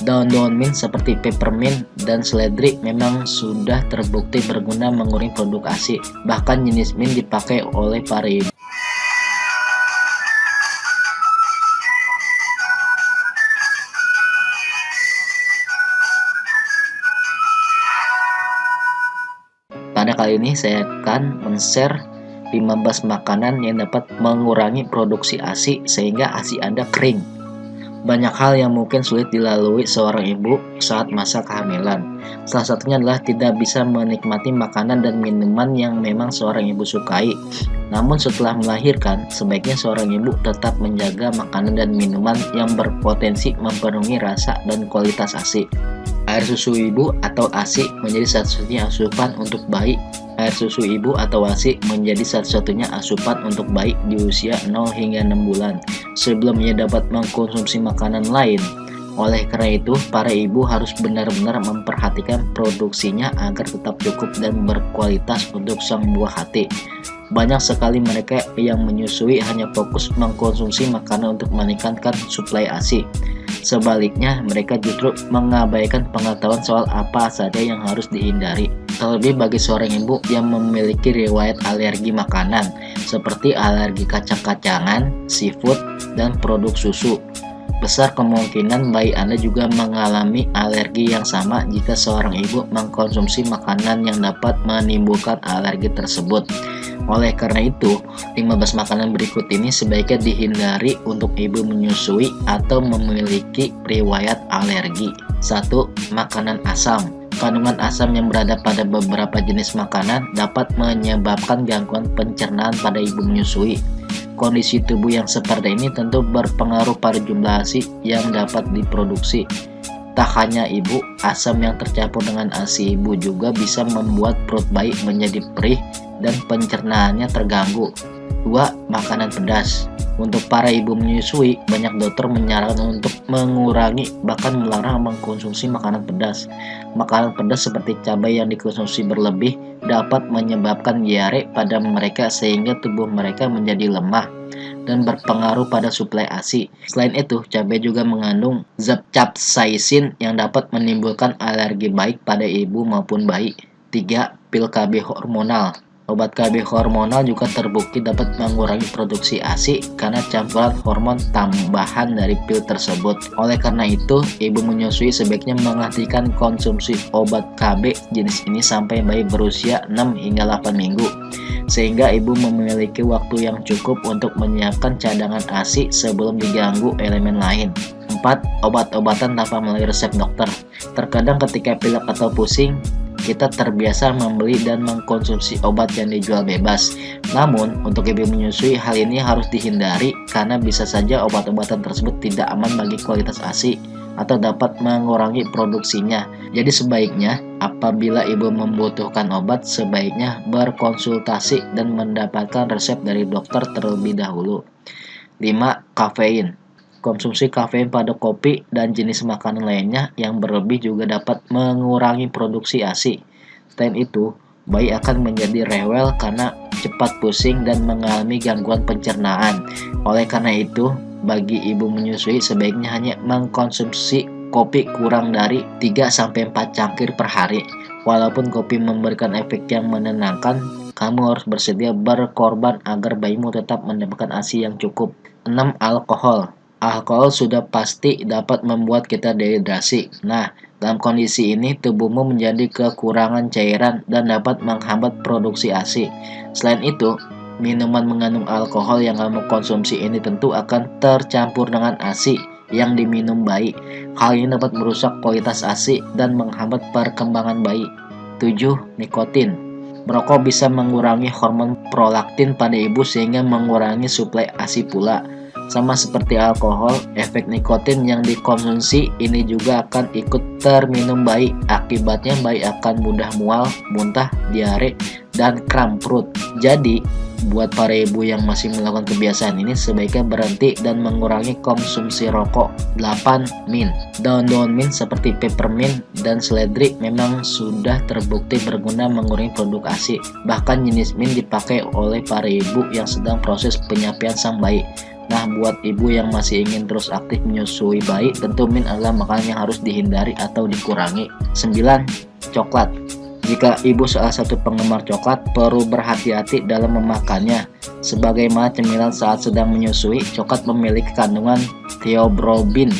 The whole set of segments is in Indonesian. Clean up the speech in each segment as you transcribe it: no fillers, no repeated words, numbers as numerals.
Daun-daun mint seperti peppermint dan seledri memang sudah terbukti berguna mengurangi produk ASI. Bahkan jenis mint dipakai oleh para ibu. Pada kali ini saya akan men-share 15 makanan yang dapat mengurangi produksi ASI sehingga ASI Anda kering. Banyak hal yang mungkin sulit dilalui seorang ibu saat masa kehamilan. Salah satunya adalah tidak bisa menikmati makanan dan minuman yang memang seorang ibu sukai. Namun setelah melahirkan, sebaiknya seorang ibu tetap menjaga makanan dan minuman yang berpotensi memenuhi rasa dan kualitas ASI. Air susu ibu atau ASI menjadi satu-satunya asupan untuk bayi. Air susu ibu atau ASI menjadi satu-satunya asupan untuk bayi di usia 0 hingga 6 bulan sebelum ia dapat mengkonsumsi makanan lain. Oleh karena itu, para ibu harus benar-benar memperhatikan produksinya agar tetap cukup dan berkualitas untuk sang buah hati. Banyak sekali mereka yang menyusui hanya fokus mengkonsumsi makanan untuk meningkatkan suplai ASI. Sebaliknya, mereka justru mengabaikan pengetahuan soal apa saja yang harus dihindari. Terlebih bagi seorang ibu yang memiliki riwayat alergi makanan, seperti alergi kacang-kacangan, seafood, dan produk susu. Besar kemungkinan bayi Anda juga mengalami alergi yang sama jika seorang ibu mengkonsumsi makanan yang dapat menimbulkan alergi tersebut. Oleh karena itu, 15 makanan berikut ini sebaiknya dihindari untuk ibu menyusui atau memiliki riwayat alergi. 1. Makanan asam. Kandungan asam yang berada pada beberapa jenis makanan dapat menyebabkan gangguan pencernaan pada ibu menyusui. Kondisi tubuh yang seperti ini tentu berpengaruh pada jumlah ASI yang dapat diproduksi. Tak hanya ibu, asam yang tercampur dengan ASI ibu juga bisa membuat perut bayi menjadi perih dan pencernaannya terganggu. 2. Makanan pedas. Untuk para ibu menyusui, banyak dokter menyarankan untuk mengurangi bahkan melarang mengkonsumsi makanan pedas. Makanan pedas seperti cabai yang dikonsumsi berlebih dapat menyebabkan diare pada mereka sehingga tubuh mereka menjadi lemah dan berpengaruh pada suplai ASI. Selain itu, cabai juga mengandung zat capsaicin yang dapat menimbulkan alergi baik pada ibu maupun bayi. 3. Pil KB hormonal. Obat KB hormonal juga terbukti dapat mengurangi produksi ASI karena campuran hormon tambahan dari pil tersebut. Oleh karena itu, ibu menyusui sebaiknya menghentikan konsumsi obat KB jenis ini sampai bayi berusia 6 hingga 8 minggu, sehingga ibu memiliki waktu yang cukup untuk menyiapkan cadangan ASI sebelum diganggu elemen lain. 4. Obat-obatan tanpa melalui resep dokter. Terkadang ketika pilek atau pusing, kita terbiasa membeli dan mengkonsumsi obat yang dijual bebas. Namun, untuk ibu menyusui, hal ini harus dihindari karena bisa saja obat-obatan tersebut tidak aman bagi kualitas ASI atau dapat mengurangi produksinya. Jadi sebaiknya, apabila ibu membutuhkan obat, sebaiknya berkonsultasi dan mendapatkan resep dari dokter terlebih dahulu. 5. Kafein. Konsumsi kafein pada kopi dan jenis makanan lainnya yang berlebih juga dapat mengurangi produksi ASI. Selain itu, bayi akan menjadi rewel karena cepat pusing dan mengalami gangguan pencernaan. Oleh karena itu, bagi ibu menyusui sebaiknya hanya mengkonsumsi kopi kurang dari 3-4 cangkir per hari. Walaupun kopi memberikan efek yang menenangkan, kamu harus bersedia berkorban agar bayimu tetap mendapatkan ASI yang cukup. 6. Alkohol. Alkohol sudah pasti dapat membuat kita dehidrasi. Nah, dalam kondisi ini tubuhmu menjadi kekurangan cairan dan dapat menghambat produksi ASI. Selain itu, minuman mengandung alkohol yang kamu konsumsi ini tentu akan tercampur dengan ASI yang diminum bayi. Hal ini dapat merusak kualitas ASI dan menghambat perkembangan bayi. 7. Nikotin. Merokok bisa mengurangi hormon prolaktin pada ibu sehingga mengurangi suplai ASI pula. Sama seperti alkohol, efek nikotin yang dikonsumsi ini juga akan ikut terminum bayi. Akibatnya bayi akan mudah mual, muntah, diare, dan kram perut. Jadi, buat para ibu yang masih melakukan kebiasaan ini sebaiknya berhenti dan mengurangi konsumsi rokok. 8. Mint. Daun-daun mint seperti peppermint dan seledri memang sudah terbukti berguna mengurangi produk ASI. Bahkan jenis mint dipakai oleh para ibu yang sedang proses penyapian sang bayi. Nah, buat ibu yang masih ingin terus aktif menyusui bayi, tentu mint adalah makanan yang harus dihindari atau dikurangi. 9. Coklat. Jika ibu salah satu penggemar coklat, perlu berhati-hati dalam memakannya. Sebagaimana cemilan saat sedang menyusui, coklat memiliki kandungan theobromine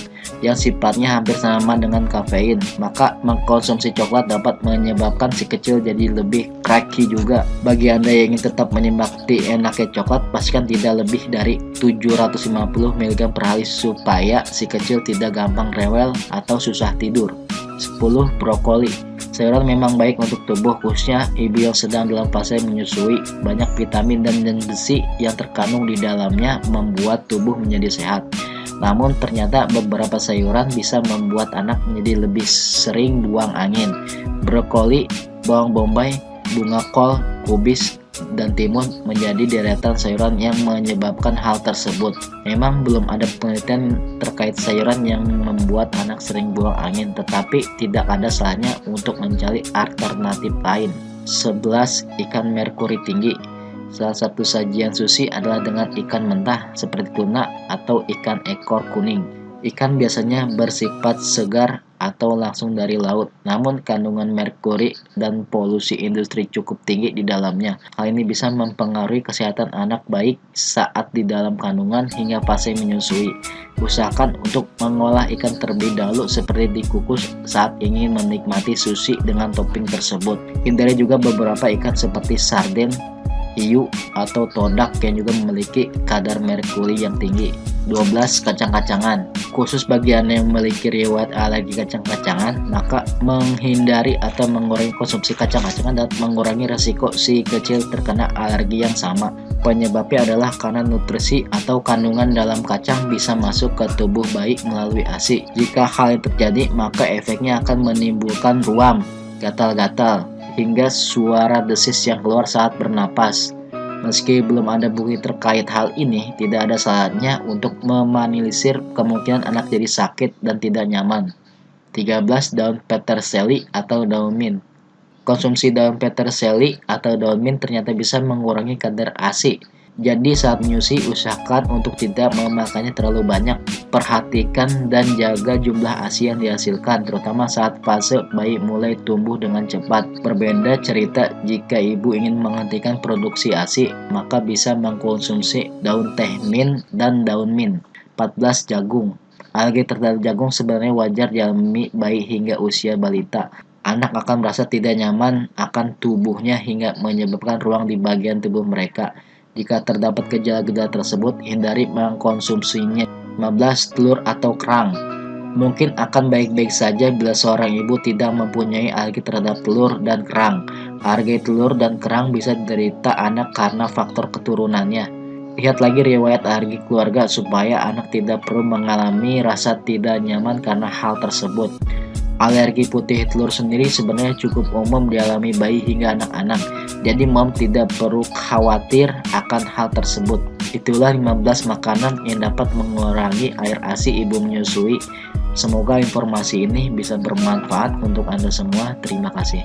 yang sifatnya hampir sama dengan kafein. Maka mengkonsumsi coklat dapat menyebabkan si kecil jadi lebih cranky juga. Bagi Anda yang ingin tetap menikmati enaknya coklat, pastikan tidak lebih dari 750 mg per hari supaya si kecil tidak gampang rewel atau susah tidur. 10. Brokoli. Sayuran memang baik untuk tubuh, khususnya ibu yang sedang dalam fase menyusui. Banyak vitamin dan besi yang terkandung di dalamnya membuat tubuh menjadi sehat. Namun ternyata beberapa sayuran bisa membuat anak menjadi lebih sering buang angin. Brokoli, bawang bombay, bunga kol, kubis, dan timun menjadi deretan sayuran yang menyebabkan hal tersebut. Memang belum ada penelitian terkait sayuran yang membuat anak sering buang angin, tetapi tidak ada salahnya untuk mencari alternatif lain. 11. Ikan merkuri tinggi. Salah satu sajian sushi adalah dengan ikan mentah seperti tuna atau ikan ekor kuning. Ikan biasanya bersifat segar atau langsung dari laut, namun kandungan merkuri dan polusi industri cukup tinggi di dalamnya. Hal ini bisa mempengaruhi kesehatan anak baik saat di dalam kandungan hingga fase menyusui. Usahakan untuk mengolah ikan terlebih dahulu seperti dikukus saat ingin menikmati sushi dengan topping tersebut. Hindari juga beberapa ikan seperti sarden, hiu, atau todak yang juga memiliki kadar merkuri yang tinggi. 12. Kacang-kacangan. Khusus bagi Anda yang memiliki riwayat alergi kacang-kacangan, maka menghindari atau mengurangi konsumsi kacang-kacangan dapat mengurangi resiko si kecil terkena alergi yang sama. Penyebabnya adalah karena nutrisi atau kandungan dalam kacang bisa masuk ke tubuh bayi melalui ASI. Jika hal itu terjadi, maka efeknya akan menimbulkan ruam, gatal-gatal, hingga suara desis yang keluar saat bernapas. Meski belum ada bukti terkait hal ini, tidak ada salahnya untuk meminimalisir kemungkinan anak jadi sakit dan tidak nyaman. 13. Daun peterseli atau daun mint. Konsumsi daun peterseli atau daun mint ternyata bisa mengurangi kadar ASI. Jadi saat menyusui, usahakan untuk tidak memakannya terlalu banyak. Perhatikan dan jaga jumlah ASI yang dihasilkan, terutama saat fase bayi mulai tumbuh dengan cepat. Berbeda cerita jika ibu ingin menghentikan produksi ASI, maka bisa mengkonsumsi daun teh mint dan daun mint. 14. Jagung. Alergi terhadap jagung sebenarnya wajar dialami bayi hingga usia balita. Anak akan merasa tidak nyaman akan tubuhnya hingga menyebabkan ruang di bagian tubuh mereka. Jika terdapat gejala-gejala tersebut, hindari mengkonsumsinya. 15. Telur atau kerang. Mungkin akan baik-baik saja bila seorang ibu tidak mempunyai alergi terhadap telur dan kerang. Alergi telur dan kerang bisa diderita anak karena faktor keturunannya. Lihat lagi riwayat alergi keluarga supaya anak tidak perlu mengalami rasa tidak nyaman karena hal tersebut. Alergi putih telur sendiri sebenarnya cukup umum dialami bayi hingga anak-anak, jadi mom tidak perlu khawatir akan hal tersebut. Itulah 15 makanan yang dapat mengurangi air ASI ibu menyusui. Semoga informasi ini bisa bermanfaat untuk Anda semua. Terima kasih.